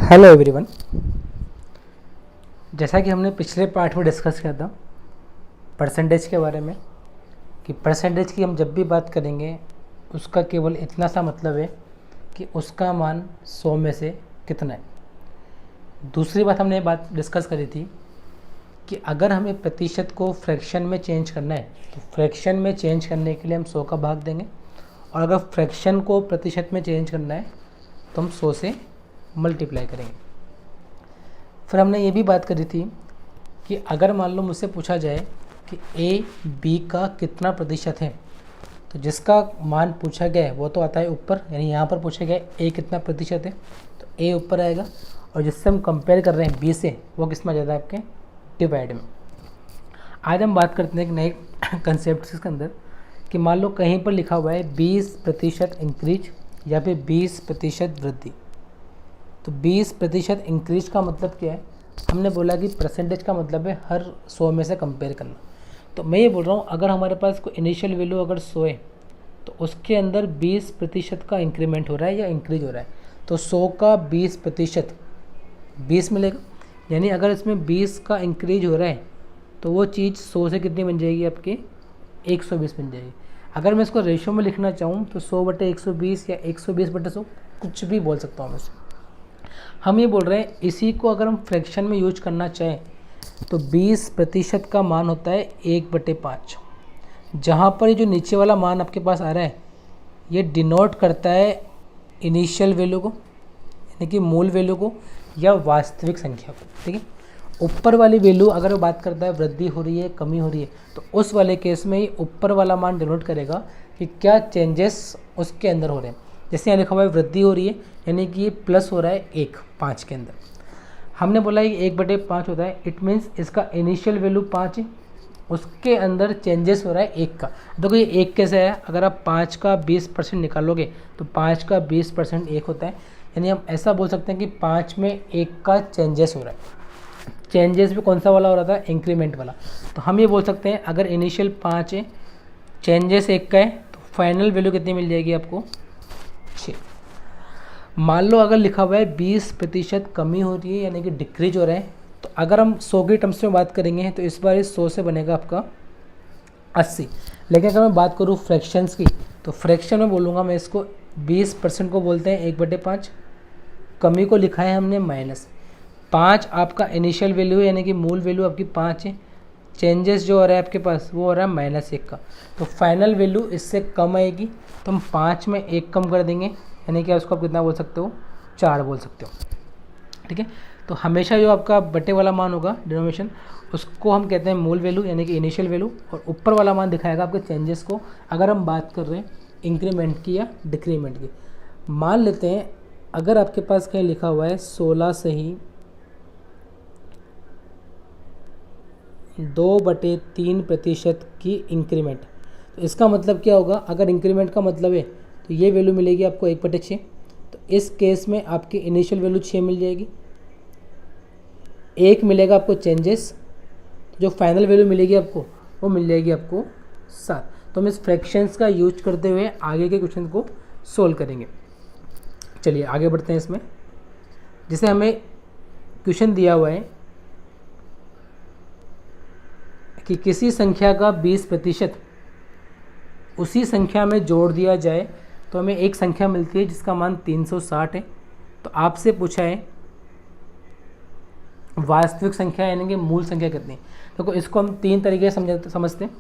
Hello everyone. जैसा कि हमने पिछले पार्ट में डिस्कस किया था परसेंटेज के बारे में कि परसेंटेज की हम जब भी बात करेंगे उसका केवल इतना सा मतलब है कि उसका मान 100 में से कितना है। दूसरी बात हमने बात डिस्कस करी थी कि अगर हमें प्रतिशत को फ्रैक्शन में चेंज करना है तो फ्रैक्शन में चेंज करने के लिए हम 100 का भाग देंगे, और अगर फ्रैक्शन को प्रतिशत में चेंज करना है तो हम 100 से मल्टीप्लाई करेंगे। फिर हमने ये भी बात करी थी कि अगर मान लो मुझसे पूछा जाए कि ए बी का कितना प्रतिशत है, तो जिसका मान पूछा गया है वो तो आता है ऊपर, यानी यहाँ पर पूछा गया है ए कितना प्रतिशत है तो ए ऊपर आएगा, और जिससे हम कंपेयर कर रहे हैं बी से वो किस में ज़्यादा है आपके डिवाइड में। आज हम बात करते हैं एक नए कंसेप्ट के अंदर कि मान लो कहीं पर लिखा हुआ है 20% इंक्रीज या फिर 20% वृद्धि। तो 20% इंक्रीज का मतलब क्या है? हमने बोला कि परसेंटेज का मतलब है हर 100 में से कंपेयर करना। तो मैं ये बोल रहा हूँ अगर हमारे पास कोई इनिशियल वैल्यू अगर 100 है तो उसके अंदर 20% का इंक्रीमेंट हो रहा है या इंक्रीज हो रहा है, तो 100 का 20% 20 मिलेगा। यानी अगर इसमें 20 का इंक्रीज हो रहा है तो वो चीज़ 100 से कितनी बन जाएगी आपकी 120 बन जाएगी। अगर मैं इसको रेशो में लिखना चाहूँ तो 100/120 या 120/100 कुछ भी बोल सकता हूँ मैं इसमें। हम ये बोल रहे हैं इसी को अगर हम फ्रैक्शन में यूज करना चाहें तो 20% का मान होता है 1/5। जहाँ पर ये जो नीचे वाला मान आपके पास आ रहा है ये डिनोट करता है इनिशियल वैल्यू को, यानी कि मूल वैल्यू को या वास्तविक संख्या को। ठीक है, ऊपर वाली वैल्यू अगर वो बात करता है वृद्धि हो रही है कमी हो रही है तो उस वाले केस में ही ऊपर वाला मान डिनोट करेगा कि क्या चेंजेस उसके अंदर हो रहे हैं। जैसे यहाँ लिखा हुआ है वृद्धि हो रही है यानी कि ये प्लस हो रहा है 5 के अंदर। हमने बोला कि 1/5 होता है, इट मीन्स इसका इनिशियल वैल्यू 5 है, उसके अंदर चेंजेस हो रहा है 1 का। देखो ये 1 कैसे है, अगर आप 5 का 20% निकालोगे तो 5 का 20% 1 होता है, यानी हम ऐसा बोल सकते हैं कि 5 में 1 का चेंजेस हो रहा है। चेंजेस भी कौन सा वाला हो रहा था, इंक्रीमेंट वाला। तो हम ये बोल सकते हैं अगर इनिशियल 5 है चेंजेस 1 का है तो फाइनल वैल्यू कितनी मिल जाएगी आपको 6। मान लो अगर लिखा हुआ है 20% कमी हो रही है यानी कि डिक्रीज हो रहा है, तो अगर हम 100 की टर्म्स में बात करेंगे तो इस बार 100 से बनेगा आपका 80। लेकिन अगर मैं बात करूँ फ्रैक्शंस की तो फ्रैक्शन में बोलूँगा मैं इसको 20% को बोलते हैं 1/5, कमी को लिखा है हमने -5। आपका इनिशियल वैल्यू है यानी कि मूल वैल्यू आपकी 5 है, चेंजेस जो हो रहा है आपके पास वो हो रहा है -1 का, तो फाइनल वैल्यू इससे कम आएगी। तो हम 5 में 1 कम कर देंगे यानी कि उसको आप कितना बोल सकते हो 4 बोल सकते हो। ठीक है, तो हमेशा जो आपका बटे वाला मान होगा डिनोमिनेशन उसको हम कहते हैं मूल वैल्यू यानी कि इनिशियल वैल्यू, और ऊपर वाला मान दिखाएगा आपके चेंजेस को अगर हम बात कर रहे हैं इंक्रीमेंट की या डिक्रीमेंट की। मान लेते हैं अगर आपके पास कहीं लिखा हुआ है 16 से ही 2/3% की इंक्रीमेंट, तो इसका मतलब क्या होगा, अगर इंक्रीमेंट का मतलब है तो ये वैल्यू मिलेगी आपको 1/6। तो इस केस में आपकी इनिशियल वैल्यू 6 मिल जाएगी, 1 मिलेगा आपको चेंजेस, जो फाइनल वैल्यू मिलेगी आपको वो मिल जाएगी आपको 7। तो हम इस फ्रैक्शंस का यूज करते हुए आगे के क्वेश्चन को सोल्व करेंगे। चलिए आगे बढ़ते हैं इसमें। जैसे हमें क्वेश्चन दिया हुआ है कि किसी संख्या का 20% उसी संख्या में जोड़ दिया जाए तो हमें एक संख्या मिलती है जिसका मान 360 है। तो आपसे पूछा है वास्तविक संख्या यानी कि मूल संख्या कितनी। देखो इसको हम 3 तरीके से समझते हैं।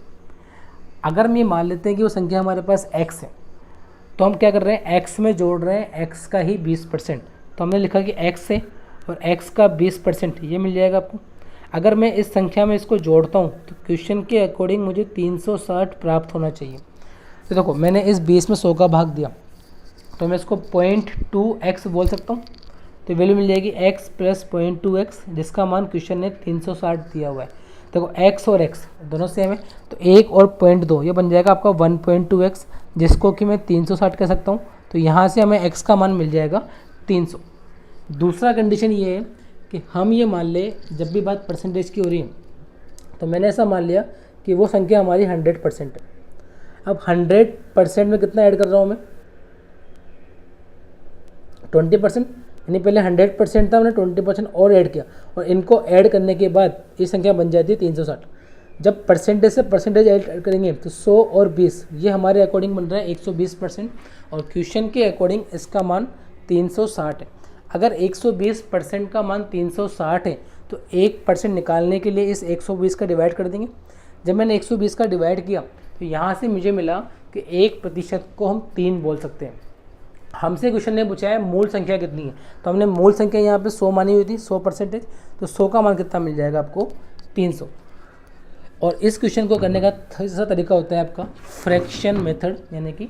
अगर हम ये मान लेते हैं कि वो संख्या हमारे पास x है तो हम क्या कर रहे हैं x में जोड़ रहे हैं x का ही 20%। तो हमने लिखा कि x है और x का 20% ये मिल जाएगा आपको। अगर मैं इस संख्या में इसको जोड़ता हूँ तो क्वेश्चन के अकॉर्डिंग मुझे 360 प्राप्त होना चाहिए। तो देखो मैंने इस 20 में 100 का भाग दिया तो मैं इसको 0.2x बोल सकता हूँ, तो वैल्यू मिल जाएगी x + 0.2x जिसका मान क्वेश्चन ने 360 दिया हुआ है। देखो x और x दोनों सेम है तो 1 और 0.2 ये बन जाएगा आपका 1.2x जिसको कि मैं 360 कह सकता हूँ। तो यहाँ से हमें x का मान मिल जाएगा 300। दूसरा कंडीशन ये है कि हम ये मान ले जब भी बात परसेंटेज की हो रही है तो मैंने ऐसा मान लिया कि वो संख्या हमारी 100% है। अब 100% में कितना ऐड कर रहा हूँ मैं 20%, यानी पहले 100% था, हमने 20% और ऐड किया और इनको ऐड करने के बाद ये संख्या बन जाती है 360। जब परसेंटेज से परसेंटेज ऐड करेंगे तो 100 और 20 ये हमारे अकॉर्डिंग बन रहा है 120% और क्वेश्चन के अकॉर्डिंग इसका मान 360 है। अगर 120% का मान 360 है तो 1% निकालने के लिए इस 120 का डिवाइड कर देंगे। जब मैंने 120 का डिवाइड किया तो यहाँ से मुझे मिला कि 1% को हम 3 बोल सकते हैं। हमसे क्वेश्चन ने पूछा है मूल संख्या कितनी है, तो हमने मूल संख्या यहाँ पे 100 मानी हुई थी, 100%, तो 100 का मान कितना मिल जाएगा आपको 300। और इस क्वेश्चन को करने का तीसरा तरीका होता है आपका फ्रैक्शन मेथड, यानी कि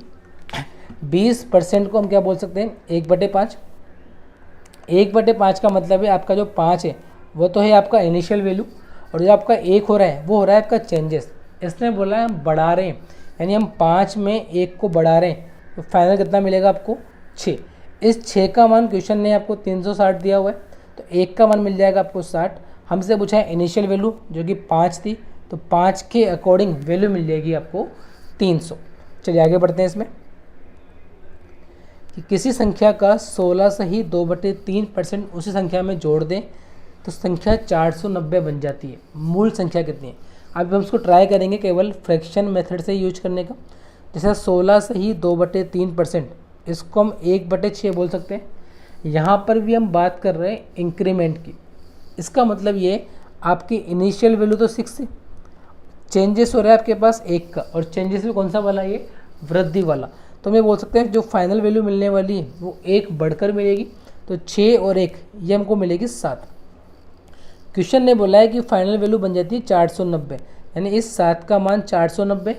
20% को हम क्या बोल सकते हैं 1/5। 1/5 का मतलब है आपका जो 5 है वो तो है आपका इनिशियल वैल्यू और जो आपका 1 हो रहा है वो हो रहा है आपका चेंजेस। इसने बोला है हम बढ़ा रहे हैं, यानी हम 5 में 1 को बढ़ा रहे हैं, तो फाइनल कितना मिलेगा आपको 6। इस 6 का मान क्वेश्चन ने आपको 360 दिया हुआ है, तो 1 का मान मिल जाएगा आपको 60। हमसे पूछा है इनिशियल वैल्यू जो कि 5 थी, तो 5 के अकॉर्डिंग वैल्यू मिल जाएगी आपको 300। चलिए आगे बढ़ते हैं इसमें कि किसी संख्या का 16 से ही 2/3% उसी संख्या में जोड़ दें तो संख्या 490 बन जाती है। मूल संख्या कितनी है? अब हम इसको ट्राई करेंगे केवल फ्रैक्शन मेथड से यूज करने का। जैसे 16 से ही 2/3%, इसको हम 1/6 बोल सकते हैं। यहाँ पर भी हम बात कर रहे हैं इंक्रीमेंट की। इसका मतलब ये आपकी इनिशियल वैल्यू तो 6 है, चेंजेस हो रहा है आपके पास 1 का, और चेंजेस में कौन सा वाला, ये वृद्धि वाला। तो मैं बोल सकते हैं जो फाइनल वैल्यू मिलने वाली है वो 1 बढ़कर मिलेगी, तो 6 और 1 ये हमको मिलेगी 7। क्वेश्चन ने बोला है कि फाइनल वैल्यू बन जाती है 490, यानी इस 7 का मान 490।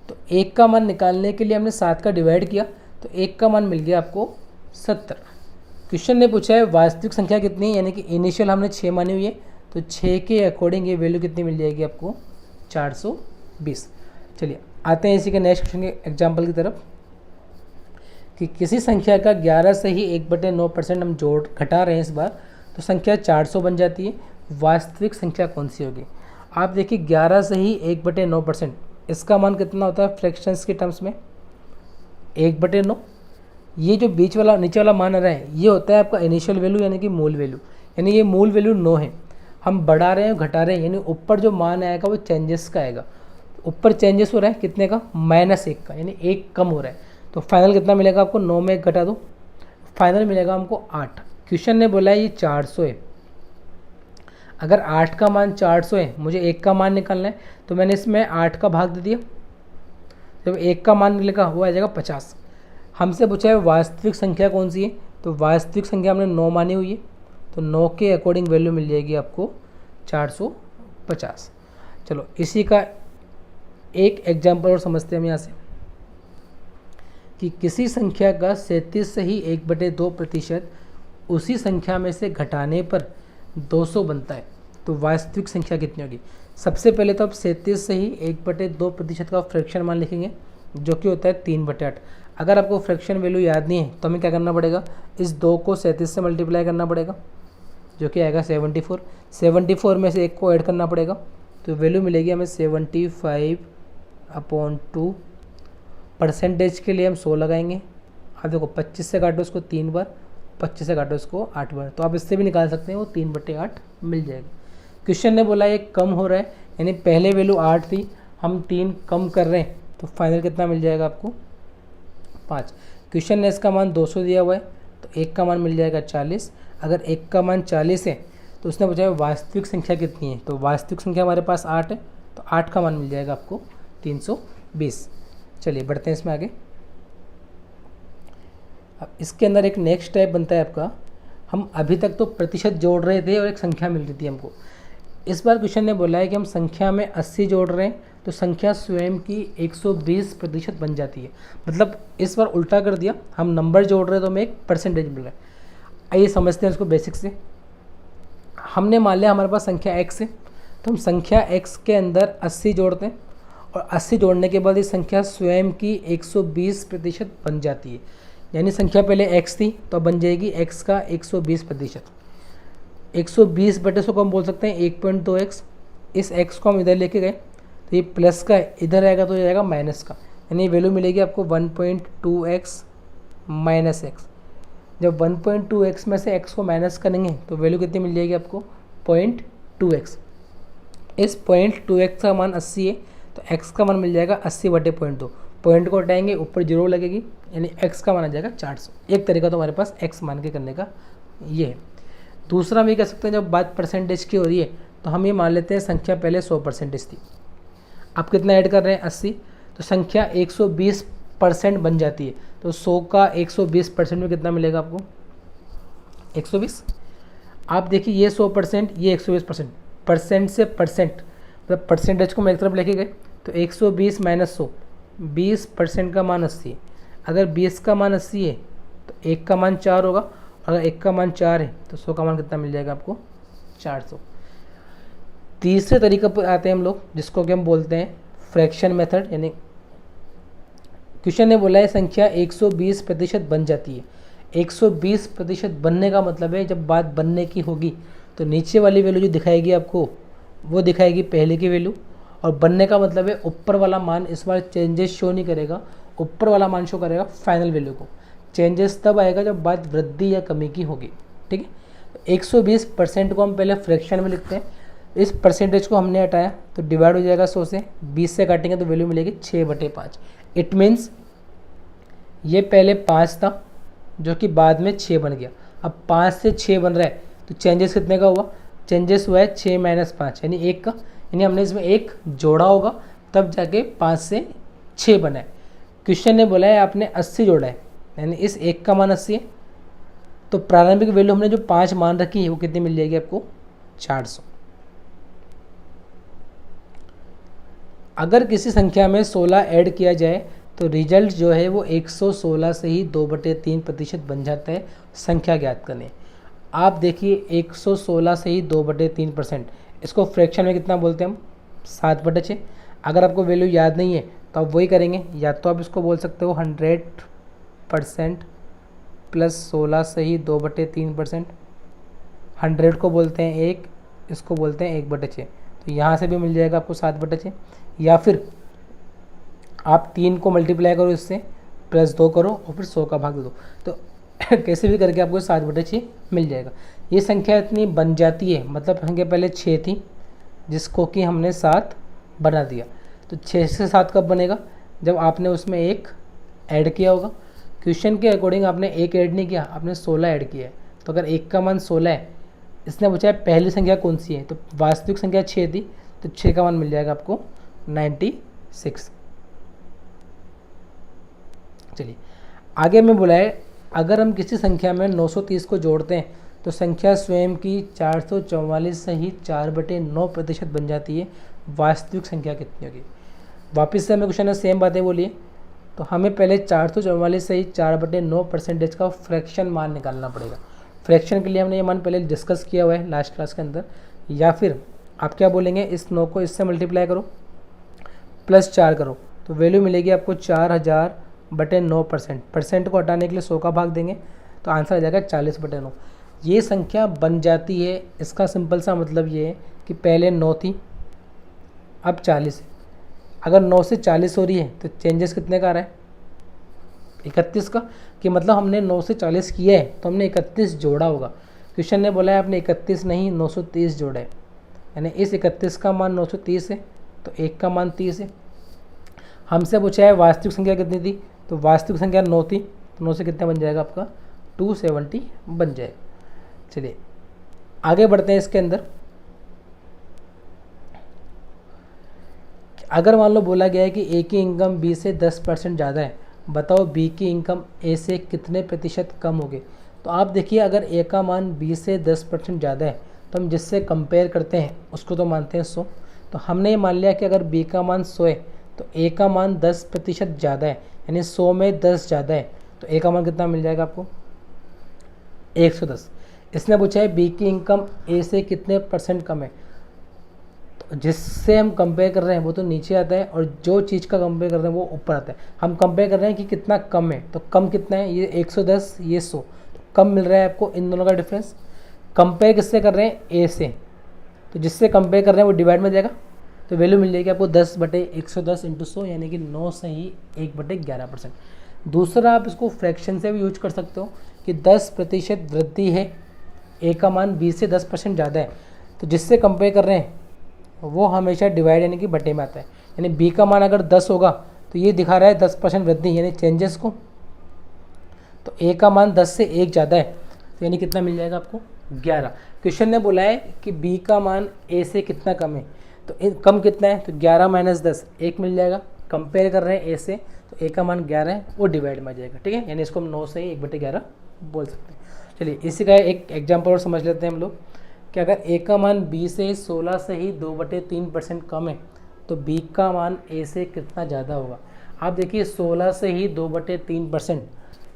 तो 1 का मान निकालने के लिए हमने 7 का डिवाइड किया, तो 1 का मान मिल गया आपको 70। क्वेश्चन ने पूछा है वास्तविक संख्या कितनी है, यानी कि इनिशियल हमने 6 मानी हुई है, तो 6 के अकॉर्डिंग ये वैल्यू कितनी मिल जाएगी आपको 420। चलिए आते हैं इसी के नेक्स्ट क्वेश्चन के एग्जाम्पल की तरफ कि किसी संख्या का 11 से ही 1/9% हम जोड़ घटा रहे हैं इस बार, तो संख्या 400 बन जाती है। वास्तविक संख्या कौन सी होगी? आप देखिए 11 से ही 1/9%, इसका मान कितना होता है फ्रैक्शंस के टर्म्स में 1/9। ये जो बीच वाला नीचे वाला मान आ रहा है ये होता है आपका इनिशियल वैल्यू, यानी कि मूल वैल्यू, यानी ये मूल वैल्यू 9 है। हम बढ़ा रहे हैं घटा रहे हैं, यानी ऊपर जो मान आएगा वो चेंजेस का आएगा। ऊपर चेंजेस हो रहा है कितने का, -1 का, यानी 1 कम हो रहा है। तो फाइनल कितना मिलेगा आपको, 9 में 1 घटा दो, फाइनल मिलेगा हमको 8। क्वेश्चन ने बोला है ये 400 है। अगर 8 का मान 400 है, मुझे 1 का मान निकालना है, तो मैंने इसमें 8 का भाग दे दिया, जब 1 का मान मिलेगा वो आ जाएगा 50। हमसे पूछा है वास्तविक संख्या कौन सी है, तो वास्तविक संख्या हमने 9 मानी हुई है, तो 9 के अकॉर्डिंग वैल्यू मिल जाएगी आपको 450। चलो इसी का एक एग्जाम्पल और समझते हैं हम यहाँ से कि किसी संख्या का 37 से ही 1/2% उसी संख्या में से घटाने पर 200 बनता है, तो वास्तविक संख्या कितनी होगी? सबसे पहले तो आप 37 से ही 1/2% का फ्रैक्शन मान लिखेंगे जो कि होता है 3/8। अगर आपको फ्रैक्शन वैल्यू याद नहीं है तो हमें क्या करना पड़ेगा, इस 2 को 37 से मल्टीप्लाई करना पड़ेगा जो कि आएगा 74। 74 में से 1 को ऐड करना पड़ेगा, तो वैल्यू मिलेगी हमें 75/2। परसेंटेज के लिए हम 100 लगाएंगे। अब देखो 25 से काटो इसको 3 बार, 25 से काटो इसको 8 बार, तो आप इससे भी निकाल सकते हैं, वो 3/8 मिल जाएगा। क्वेश्चन ने बोला ये कम हो रहा है, यानी पहले वैल्यू 8 थी, हम 3 कम कर रहे हैं, तो फाइनल कितना मिल जाएगा आपको 5। क्वेश्चन ने इसका मान 200 दिया हुआ है, तो 1 का मान मिल जाएगा 40। अगर 1 का मान 40 है तो उसने पूछा है वास्तविक संख्या कितनी है, तो वास्तविक संख्या हमारे पास 8 है, तो 8 का मान मिल जाएगा आपको 320। चलिए बढ़ते हैं इसमें आगे। अब इसके अंदर एक नेक्स्ट टाइप बनता है आपका, हम अभी तक तो प्रतिशत जोड़ रहे थे और एक संख्या मिल रही थी हमको। इस बार क्वेश्चन ने बोला है कि हम संख्या में 80 जोड़ रहे हैं, तो संख्या स्वयं की 120% बन जाती है। मतलब इस बार उल्टा कर दिया, हम नंबर जोड़ रहे हैं तो हमें एक परसेंटेज मिल रहा है। आइए समझते हैं इसको बेसिक से। हमने मान लिया हमारे पास संख्या x है, तो हम संख्या x के अंदर 80 जोड़ते हैं, और 80 जोड़ने के बाद ये संख्या स्वयं की 120% बन जाती है। यानी संख्या पहले x थी तो अब बन जाएगी x का 120%। 120/100 को हम बोल सकते हैं 1.2x। इस x को हम इधर लेके गए तो ये प्लस का इधर आएगा तो ये आएगा माइनस का, यानी वैल्यू मिलेगी आपको 1.2x - x। जब 1.2x में से x को माइनस करेंगे तो वैल्यू कितनी मिल जाएगी आपको 0.2x। इस 0.2x का मान 80 है तो x का मान मिल जाएगा 80/0.2। पॉइंट को हटाएंगे ऊपर जीरो लगेगी यानी x का मान आ जाएगा 400। एक तरीका तो हमारे पास x मान के करने का ये है। दूसरा हम ये कह सकते हैं जब बात परसेंटेज की हो रही है तो हम ये मान लेते हैं संख्या पहले 100% थी, अब कितना ऐड कर रहे हैं 80, तो संख्या 120% बन जाती है। तो 100 का 120% में कितना मिलेगा आपको 120। आप देखिए ये 100% ये 120%, परसेंट से परसेंट मतलब परसेंटेज को हम एक तरफ लेके गए तो 120 माइनस 100, 20% का मान 80 है। अगर 20 का मान 80 है तो 1 का मान 4 होगा, अगर 1 का मान 4 है तो 100 का मान कितना मिल जाएगा आपको 400। तीसरे तरीके पर आते हैं हम लोग जिसको कि हम बोलते हैं फ्रैक्शन मेथड, यानी क्वेश्चन ने बोला है संख्या 120% बन जाती है। 120% बनने का मतलब है जब बात बनने की होगी तो नीचे वाली वैल्यू जो दिखाएगी आपको वो दिखाएगी पहले की वैल्यू, और बनने का मतलब है ऊपर वाला मान इस बार चेंजेस शो नहीं करेगा, ऊपर वाला मान शो करेगा फाइनल वैल्यू को। चेंजेस तब आएगा जब बात वृद्धि या कमी की होगी, ठीक है। 120% को हम पहले फ्रैक्शन में लिखते हैं, इस परसेंटेज को हमने हटाया तो डिवाइड हो जाएगा 100 से, 20 से काटेंगे तो वैल्यू मिलेगी 6/5। इट मीन्स ये पहले 5 था जो कि बाद में 6 बन गया, अब 5 से 6 बन रहा है तो चेंजेस कितने का हुआ, चेंजेस हुआ है 6 - 5 यानी 1 का, यानी हमने इसमें 1 जोड़ा होगा तब जाके 5 से 6 बना है। क्वेश्चन ने बोला है आपने 80 जोड़ा है यानी इस 1 का मान 80 है, तो प्रारंभिक वैल्यू हमने जो 5 मान रखी है वो कितनी मिल जाएगी आपको 400। अगर किसी संख्या में 16 ऐड किया जाए तो रिजल्ट जो है वो 116 से ही 2/3% बन जाता है। संख्या ज्ञात करने, आप देखिए 116 से ही 2/3%, इसको फ्रैक्शन में कितना बोलते हैं हम 7/6। अगर आपको वैल्यू याद नहीं है तो आप वही करेंगे, या तो आप इसको बोल सकते हो 100% प्लस 16 से ही 2/3%, 100 को बोलते हैं 1, इसको बोलते हैं 1/6, तो यहाँ से भी मिल जाएगा आपको 7/6। या फिर आप 3 को मल्टीप्लाई करो इससे प्लस 2 करो और फिर 100 का भाग दे दो, तो कैसे भी करके आपको 7/6 मिल जाएगा। ये संख्या इतनी बन जाती है, मतलब संख्या पहले 6 थी जिसको कि हमने 7 बना दिया, तो 6 से 7 कब बनेगा जब आपने उसमें 1 ऐड किया होगा। क्वेश्चन के अकॉर्डिंग आपने 1 ऐड नहीं किया, आपने 16 ऐड किया है, तो अगर 1 का मान 16 है, इसने पूछा है पहली संख्या कौन सी है, तो वास्तविक संख्या 6 थी तो 6 का मान मिल जाएगा आपको 96। चलिए आगे में बोला है अगर हम किसी संख्या में 930 को जोड़ते हैं तो संख्या स्वयं की 444 से ही 4/9% बन जाती है। वास्तविक संख्या कितनी होगी। वापस से हमें क्वेश्चन में सेम बातें बोलिए, तो हमें पहले 444 से ही 4/9% का फ्रैक्शन मान निकालना पड़ेगा। फ्रैक्शन के लिए हमने ये मान पहले डिस्कस किया हुआ है लास्ट क्लास के अंदर। या फिर आप क्या बोलेंगे, इस 9 को इससे मल्टीप्लाई करो प्लस 4 करो तो वैल्यू मिलेगी आपको 4000/9%। परसेंट को हटाने के लिए 100 का भाग देंगे तो आंसर आ जाएगा 40/9। ये संख्या बन जाती है। इसका सिंपल सा मतलब ये है कि पहले 9 थी अब 40 है। अगर 9 से 40 हो रही है तो चेंजेस कितने का आ रहा है 31 का, कि मतलब हमने 9 से 40 किया है तो हमने 31 जोड़ा होगा। क्वेश्चन ने बोला है आपने 31 नहीं 930 जोड़ा है, यानी इस 31 का मान 930 है तो 1 का मान 30 है। हमसे पूछा है वास्तविक संख्या कितनी थी, तो वास्तविक संख्या 9 थी, तो 9 से कितना बन जाएगा आपका 270 बन जाएगा। चलिए आगे बढ़ते हैं इसके अंदर। अगर मान लो बोला गया है कि ए की इनकम बी से 10% ज़्यादा है, बताओ बी की इनकम ए से कितने प्रतिशत कम होगी। तो आप देखिए अगर ए का मान बी से 10% ज़्यादा है तो हम जिससे कंपेयर करते हैं उसको तो मानते हैं 100। तो हमने ये मान लिया कि अगर बी का मान 100 है तो ए का मान 10% ज़्यादा है, यानी 100 में 10 ज़्यादा है, तो ए का मान कितना मिल जाएगा आपको 110। इसने पूछा है बी की इनकम ए से कितने % कम है, तो जिससे हम कंपेयर कर रहे हैं वो तो नीचे आता है और जो चीज़ का कंपेयर कर रहे हैं वो ऊपर आता है। हम कंपेयर कर रहे हैं कि कितना कम है, तो कम कितना है, ये 110 ये 100, कम मिल रहा है आपको इन दोनों का डिफरेंस। कंपेयर किससे कर रहे हैं ए से, तो जिससे कंपेयर कर रहे हैं वो डिवाइड में जाएगा तो वैल्यू मिल जाएगी आपको 10/110 × 100, यानी कि 9 से ही 1/11%। दूसरा आप इसको फ्रैक्शन से भी यूज कर सकते हो कि 10% वृद्धि है, ए का मान बी से 10% ज़्यादा है, तो जिससे कंपेयर कर रहे हैं वो हमेशा डिवाइड यानी कि बटे में आता है। यानी बी का मान अगर 10 होगा तो ये दिखा रहा है 10% वृद्धि यानी चेंजेस को, तो ए का मान 10 से 1 ज़्यादा है, तो यानी कितना मिल जाएगा आपको 11। क्वेश्चन ने बोला है कि बी का मान ए से कितना कम है, तो कम कितना है, तो 11 - 10 1 मिल जाएगा। कंपेयर कर रहे हैं ए से, तो ए का मान 11 है, वो डिवाइड में आ जाएगा। ठीक है, यानी इसको हम 9 से ही 1/11 बोल सकते हैं। चलिए इसी का एक एग्जाम्पल और समझ लेते हैं हम लोग कि अगर ए का मान बी से 16 से ही 2/3% कम है, तो बी का मान ए से कितना ज़्यादा होगा। आप देखिए 16 से ही 2/3%,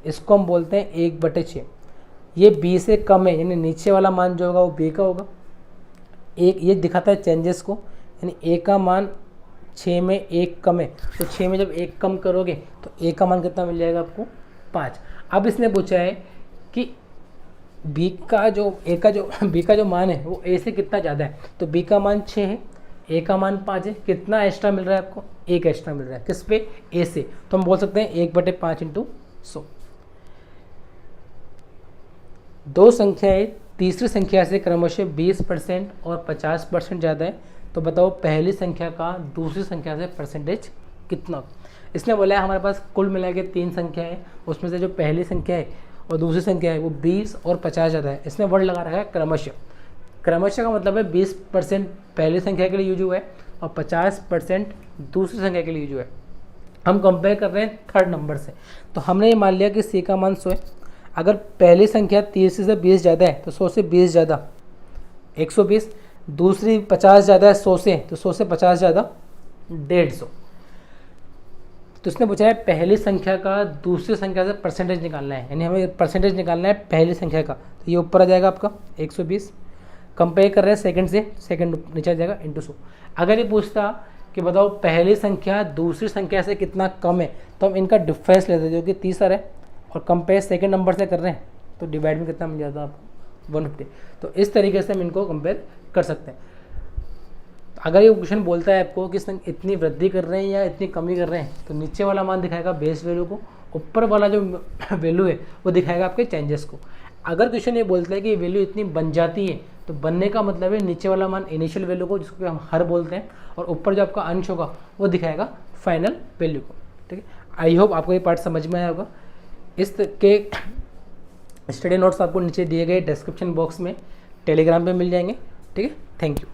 इसको हम बोलते हैं 1/6। ये बी से कम है, यानी नीचे वाला मान जो होगा वो बी का होगा। एक ये दिखाता है चेंजेस को, यानी ए का मान 6 में 1 कम है, तो 6 में जब 1 कम करोगे तो ए का मान कितना मिल जाएगा आपको 5। अब इसने पूछा है कि बी का जो मान है वो ए से कितना ज़्यादा है, तो बी का मान 6 है, ए का मान 5 है, कितना एक्स्ट्रा मिल रहा है आपको, 1 एक्स्ट्रा मिल रहा है। किस पे, ए से, तो हम बोल सकते हैं 1/5 × 100। दो संख्याएं तीसरी संख्या से क्रमशः 20% और 50% ज़्यादा है, तो बताओ पहली संख्या का दूसरी संख्या से परसेंटेज कितना। इसने बोला है हमारे पास कुल मिला के 3 संख्या है, उसमें से जो पहली संख्या है और दूसरी संख्या है वो 20 और 50 ज़्यादा है। इसने वर्ड लगा रखा है क्रमशः। क्रमशः का मतलब है 20% पहली संख्या के लिए यूज हुआ है और 50% दूसरी संख्या के लिए यूज हुआ है। हम कंपेयर कर रहे हैं थर्ड नंबर से, तो हमने ये मान लिया कि सी का मान 100 है। अगर पहली संख्या 30 से 20 ज़्यादा है तो 100 से 20 ज़्यादा 120, दूसरी 50 ज़्यादा है 100 से, तो 100 से 50 ज़्यादा 150। तो इसने पूछा है पहली संख्या का दूसरी संख्या से परसेंटेज निकालना है, यानी हमें परसेंटेज निकालना है पहली संख्या का, तो ये ऊपर आ जाएगा आपका 120। कंपेयर कर रहे हैं सेकंड से, सेकंड नीचे आ जाएगा × 100। अगर ये पूछता कि बताओ पहली संख्या दूसरी संख्या से कितना कम है, तो हम इनका डिफरेंस लेते हैं जो कि 30 है, और कंपेयर सेकंड नंबर से कर रहे हैं तो डिवाइड में कितना मिल जाता है आपको 150। तो इस तरीके से हम इनको कंपेयर कर सकते हैं। अगर ये क्वेश्चन बोलता है आपको कि इतनी वृद्धि कर रहे हैं या इतनी कमी कर रहे हैं, तो नीचे वाला मान दिखाएगा बेस वैल्यू को, ऊपर वाला जो वैल्यू है वो दिखाएगा आपके चेंजेस को। अगर क्वेश्चन ये बोलता है कि वैल्यू इतनी बन जाती है, तो बनने का मतलब है नीचे वाला मान इनिशियल वैल्यू को, जिसको हम हर बोलते हैं, और ऊपर जो आपका अंश होगा वो दिखाएगा फाइनल वैल्यू को। ठीक है, आई होप आपको ये पार्ट समझ में आया होगा। इस के स्टडी नोट्स आपको नीचे दिए गए डिस्क्रिप्शन बॉक्स में टेलीग्राम पे मिल जाएंगे। ठीक है, थैंक यू।